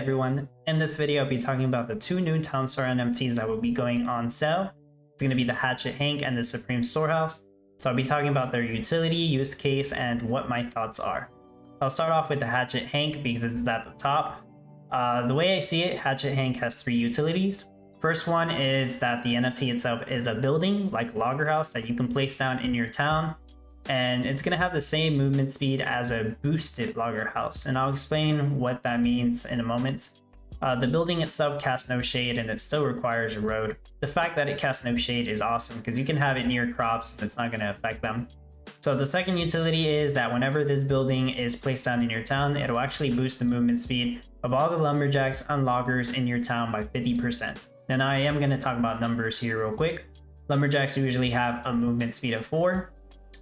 everyone. In this video, I'll be talking about the two new Town Store NFTs that will be going on sale. It's going to be the Hatchet Hank and the Supreme Storehouse. So I'll be talking about their utility, use case, and what my thoughts are. I'll start off with the Hatchet Hank because it's at the top. The way I see it, Hatchet Hank has three utilities. First one is that the NFT itself is a building like Logger House that you can place down in your town. And it's going to have the same movement speed as a boosted Logger House, and I'll explain what that means in a moment. The building itself casts no shade and it still requires a road. The fact that it casts no shade is awesome because you can have it near crops and it's not going to affect them. So the second utility is that whenever this building is placed down in your town, it'll actually boost the movement speed of all the lumberjacks and loggers in your town by 50%. And I am going to talk about numbers here real quick. Lumberjacks usually have a movement speed of 4.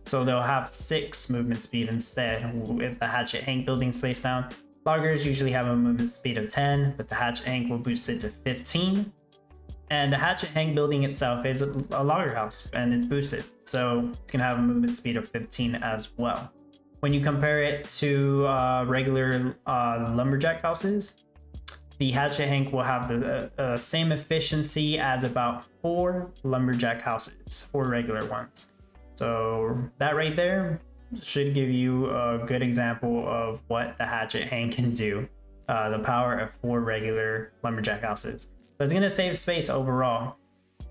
So they'll have 6 movement speed instead if the Hatchet Hank building is placed down. Loggers usually have a movement speed of 10, but the Hatchet Hank will boost it to 15. And the Hatchet Hank building itself is a logger house and it's boosted. So it's going to have a movement speed of 15 as well. When you compare it to regular lumberjack houses, the Hatchet Hank will have the same efficiency as about 4 lumberjack houses, 4 regular ones. So that right there should give you a good example of what the Hatchet Hank can do. The power of 4 regular lumberjack houses. So it's going to save space overall.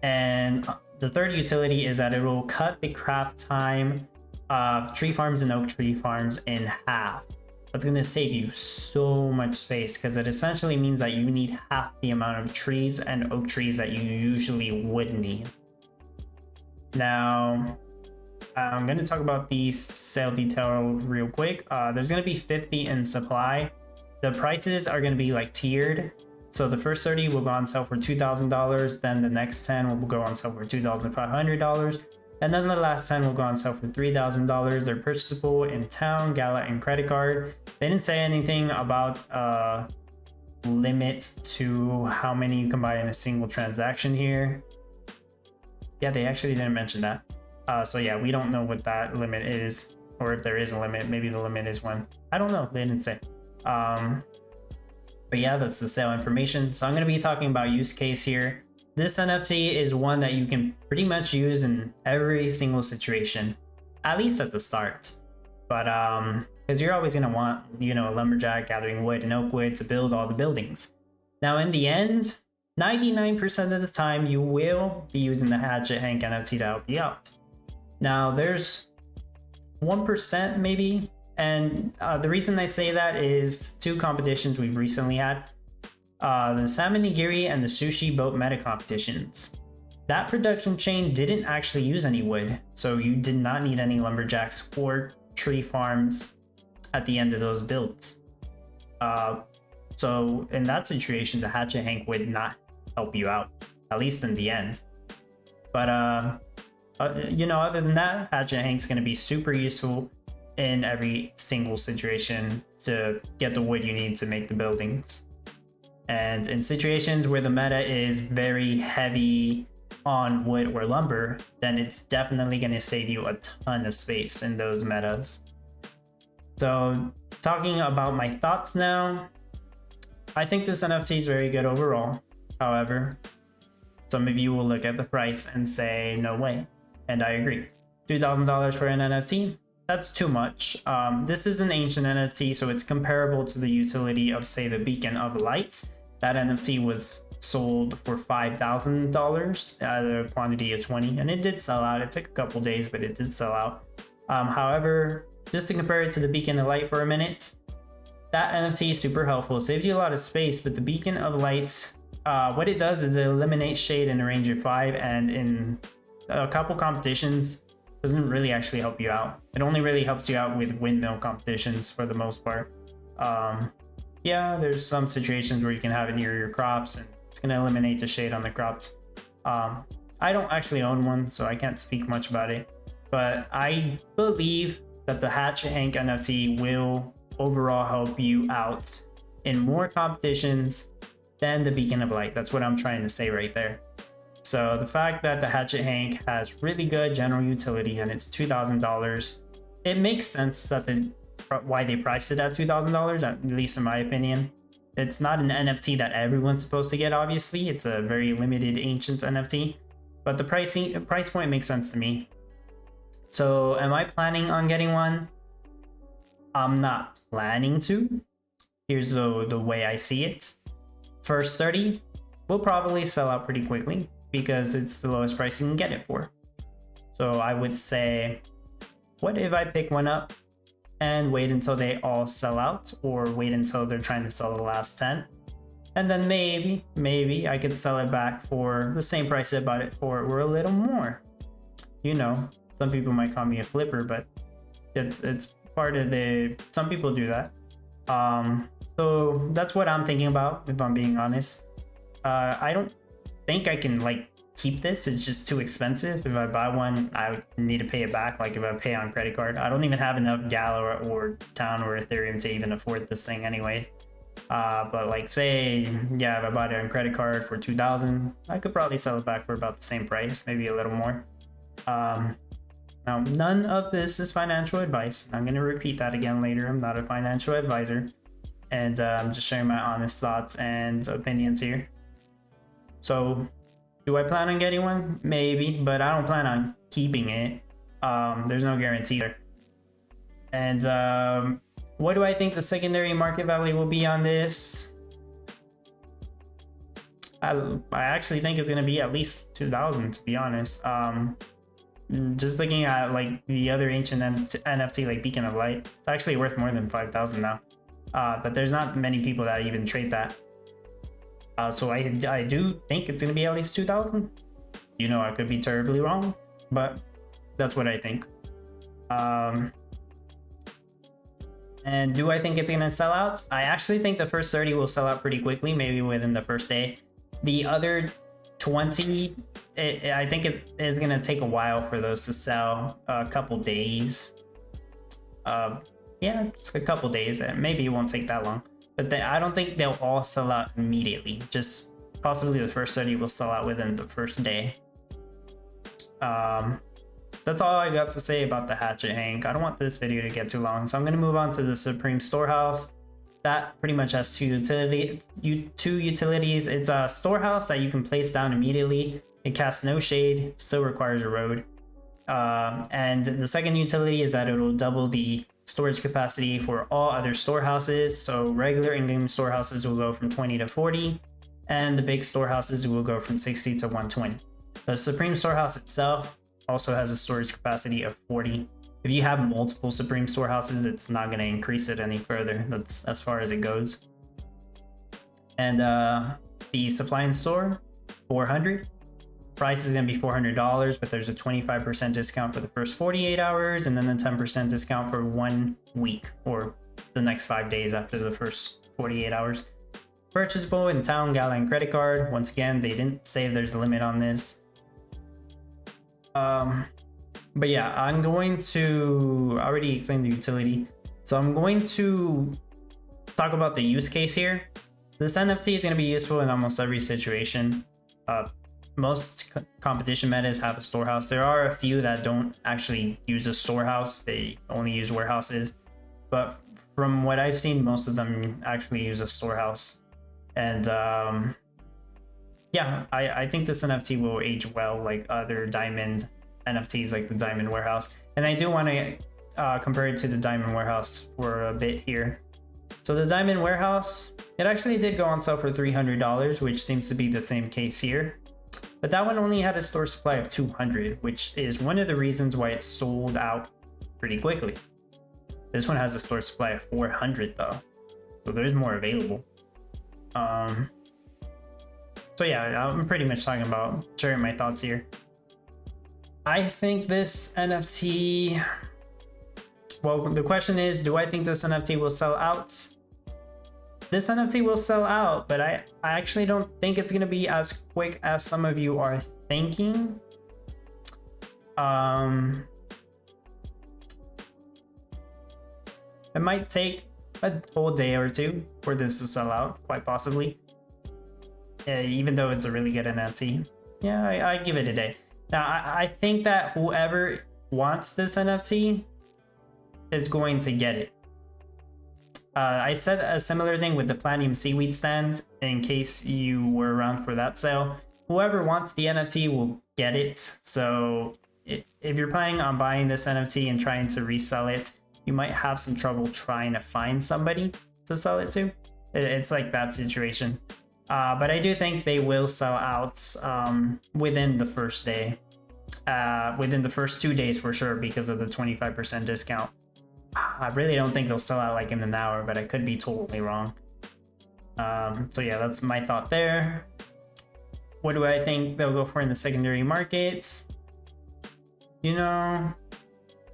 And the third utility is that it will cut the craft time of tree farms and oak tree farms in half. That's going to save you so much space because it essentially means that you need half the amount of trees and oak trees that you usually would need. Now, I'm going to talk about the sale detail real quick. There's going to be 50 in supply. The prices are going to be like tiered. So the first 30 will go on sale for $2,000. Then the next 10 will go on sale for $2,500. And then the last 10 will go on sale for $3,000. They're purchasable in town, Gala, and credit card. They didn't say anything about limit to how many you can buy in a single transaction here. Yeah, they actually didn't mention that. So yeah, we don't know what that limit is, or if there is a limit. Maybe the limit is 1. I don't know. They didn't say. But yeah, that's the sale information. So I'm going to be talking about use case here. This NFT is one that you can pretty much use in every single situation, at least at the start. But because you're always going to want, you know, a lumberjack gathering wood and oak wood to build all the buildings. Now in the end, 99% of the time you will be using the Hatchet Hank NFT to help you out. Now there's 1% maybe, and the reason I say that is 2 competitions we've recently had. The salmon nigiri and the sushi boat meta competitions. That production chain didn't actually use any wood, so you did not need any lumberjacks or tree farms at the end of those builds. So in that situation, the Hatchet Hank would not help you out, at least in the end. But you know, other than that, Hatchet Hank's going to be super useful in every single situation to get the wood you need to make the buildings. And in situations where the meta is very heavy on wood or lumber, then it's definitely going to save you a ton of space in those metas. So talking about my thoughts now, I think this NFT is very good overall. However, some of you will look at the price and say, no way. And I agree. $2,000 for an NFT? That's too much. This is an ancient NFT, so it's comparable to the utility of, say, the Beacon of Light. That NFT was sold for $5,000 at a quantity of 20, and it did sell out. It took a couple days, but it did sell out. However, just to compare it to the Beacon of Light for a minute, that NFT is super helpful. It saves you a lot of space, but the Beacon of Light, what it does is it eliminates shade in a range of 5, and in a couple competitions doesn't really actually help you out. It only really helps you out with windmill competitions for the most part. Yeah, there's some situations where you can have it near your crops and it's going to eliminate the shade on the crops. I don't actually own one, so I can't speak much about it, but I believe that the Hatchet Hank NFT will overall help you out in more competitions than the Beacon of Light. That's what I'm trying to say right there. So the fact that the Hatchet Hank has really good general utility and it's $2,000, it makes sense that why they priced it at $2,000, at least in my opinion. It's not an NFT that everyone's supposed to get, obviously. It's a very limited ancient NFT, but the price point makes sense to me. So am I planning on getting one? I'm not planning to. Here's the way I see it. First 30 will probably sell out pretty quickly because it's the lowest price you can get it for. So I would say, what if I pick one up and wait until they all sell out, or wait until they're trying to sell the last 10? And then maybe I could sell it back for the same price I bought it for, or a little more. You know, some people might call me a flipper, but it's part of some people do that. So that's what I'm thinking about, if I'm being honest. I don't think I can like keep this. It's just too expensive. If I buy one, I need to pay it back. Like if I pay on credit card, I don't even have enough Gala or Town or Ethereum to even afford this thing anyway. But like say, yeah, if I bought it on credit card for 2,000, I could probably sell it back for about the same price, maybe a little more. Now, none of this is financial advice. I'm going to repeat that again later. I'm not a financial advisor, and I'm just sharing my honest thoughts and opinions here. So do I plan on getting one? Maybe, but I don't plan on keeping it. There's no guarantee there. And what do I think the secondary market value will be on this? I actually think it's going to be at least 2,000, to be honest. Just looking at like the other ancient NFT like Beacon of Light, it's actually worth more than 5,000 now. But there's not many people that even trade that. So I do think it's gonna be at least 2,000. You know, I could be terribly wrong, but that's what I think. And do I think it's gonna sell out? I actually think the first 30 will sell out pretty quickly, maybe within the first day. The other 20, I think it is gonna take a while for those to sell. A couple days. Yeah, it's a couple days. Maybe it won't take that long. But I don't think they'll all sell out immediately. Just possibly the first 30 will sell out within the first day. That's all I got to say about the Hatchet Hank. I don't want this video to get too long, so I'm going to move on to the Supreme Storehouse. That pretty much has two utilities. It's a storehouse that you can place down immediately. It casts no shade, it still requires a road. And the second utility is that it'll double the storage capacity for all other storehouses. So regular in-game storehouses will go from 20 to 40, and the big storehouses will go from 60 to 120. The Supreme Storehouse itself also has a storage capacity of 40. If you have multiple Supreme Storehouses, it's not going to increase it any further. That's as far as it goes. And the supply and store, 400. Price is going to be $400, but there's a 25% discount for the first 48 hours, and then a 10% discount for 1 week, or the next 5 days after the first 48 hours. Purchasable in Town, Gala, and credit card. Once again, they didn't say there's a limit on this. But yeah, I'm going to I already explained the utility, so I'm going to talk about the use case here. This NFT is going to be useful in almost every situation. Most competition metas have a storehouse. There are a few that don't actually use a storehouse, they only use warehouses, but from what I've seen, most of them actually use a storehouse. And yeah, I think this NFT will age well like other diamond NFTs, like the Diamond Warehouse. And I do want to compare it to the Diamond Warehouse for a bit here. So the Diamond Warehouse, it actually did go on sale for $300, which seems to be the same case here. But that one only had a store supply of 200, which is one of the reasons why it sold out pretty quickly. This one has a store supply of 400 though, so there's more available. So yeah, I'm pretty much talking about sharing my thoughts here. I think this NFT, well, the question is, do I think this NFT will sell out? This NFT will sell out, but I actually don't think it's going to be as quick as some of you are thinking. It might take a whole day or two for this to sell out, quite possibly. Even though it's a really good NFT. Yeah, I give it a day. Now, I think that whoever wants this NFT is going to get it. I said a similar thing with the Platinum Seaweed stand in case you were around for that sale. Whoever wants the NFT will get it. So if you're planning on buying this NFT and trying to resell it, you might have some trouble trying to find somebody to sell it to. It's like that situation. But I do think they will sell out within the first day. Within the first 2 days for sure because of the 25% discount. I really don't think they'll sell out like in an hour, but I could be totally wrong. So yeah, that's my thought there. What do I think they'll go for in the secondary markets? You know,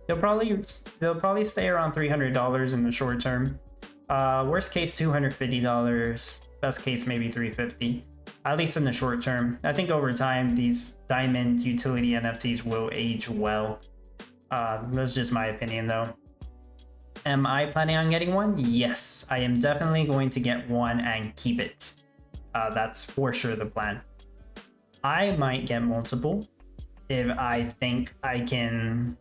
they'll probably stay around $300 in the short term. Worst case $250. Best case maybe $350. At least in the short term. I think over time these diamond utility NFTs will age well. That's just my opinion though. Am I planning on getting one? Yes, I am definitely going to get one and keep it. That's for sure the plan. I might get multiple if I think I can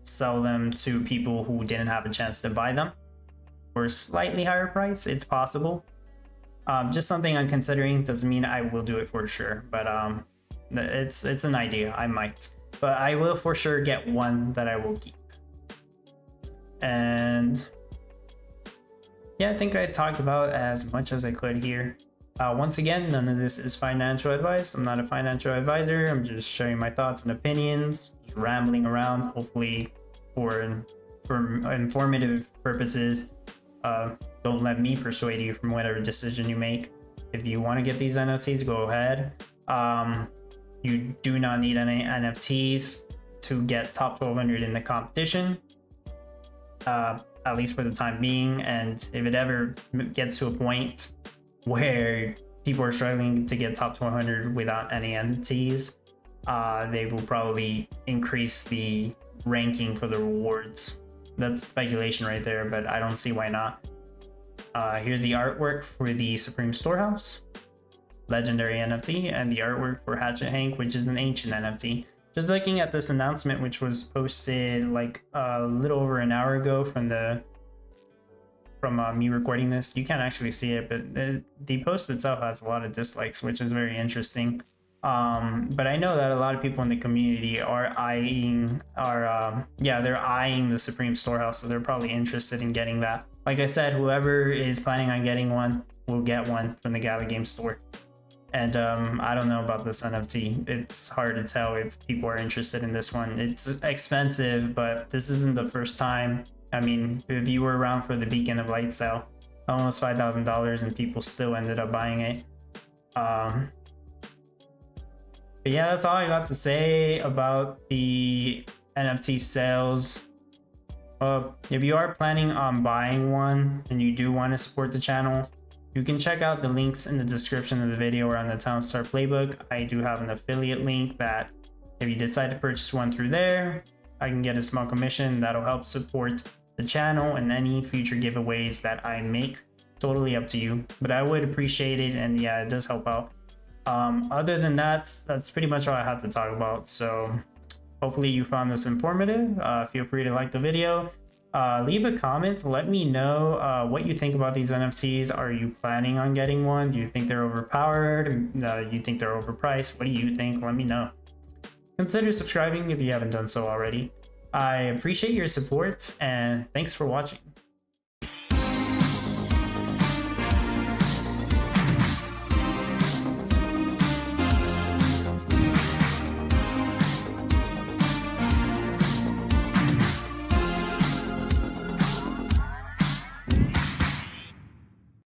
sell them to people who didn't have a chance to buy them for a slightly higher price. It's possible. Just something I'm considering. Doesn't mean I will do it for sure, but it's an idea. I might, but I will for sure get one that I will keep. And yeah, I think I talked about as much as I could here. Once again, none of this is financial advice. I'm not a financial advisor. I'm just sharing my thoughts and opinions, just rambling around, hopefully for informative purposes. Don't let me persuade you from whatever decision you make. If you want to get these NFTs, go ahead. You do not need any NFTs to get top 1200 in the competition. At least for the time being, and if it ever gets to a point where people are struggling to get top 100 without any NFTs, they will probably increase the ranking for the rewards. That's speculation right there, but I don't see why not. Here's the artwork for the Supreme Storehouse, legendary NFT, and the artwork for Hatchet Hank, which is an ancient NFT. Just looking at this announcement, which was posted like a little over an hour ago from me recording this, you can't actually see it, but the post itself has a lot of dislikes, which is very interesting. But I know that a lot of people in the community are eyeing the Supreme Storehouse, so they're probably interested in getting that. Like I said, whoever is planning on getting one will get one from the Gala game store. And I don't know about this NFT. It's hard to tell if people are interested in this one. It's expensive, but this isn't the first time. I mean, if you were around for the Beacon of Light sale, almost $5,000 and people still ended up buying it. But yeah, that's all I got to say about the NFT sales. If you are planning on buying one and you do want to support the channel, you can check out the links in the description of the video or on the Townstar playbook. I do have an affiliate link that if you decide to purchase one through there, I can get a small commission that'll help support the channel and any future giveaways that I make. Totally up to you, but I would appreciate it, and yeah, it does help out. Other than that, that's pretty much all I had to talk about. So hopefully you found this informative. Feel free to like the video. Leave a comment. Let me know what you think about these NFTs. Are you planning on getting one? Do you think they're overpowered? You think they're overpriced? What do you think? Let me know. Consider subscribing if you haven't done so already. I appreciate your support, and thanks for watching.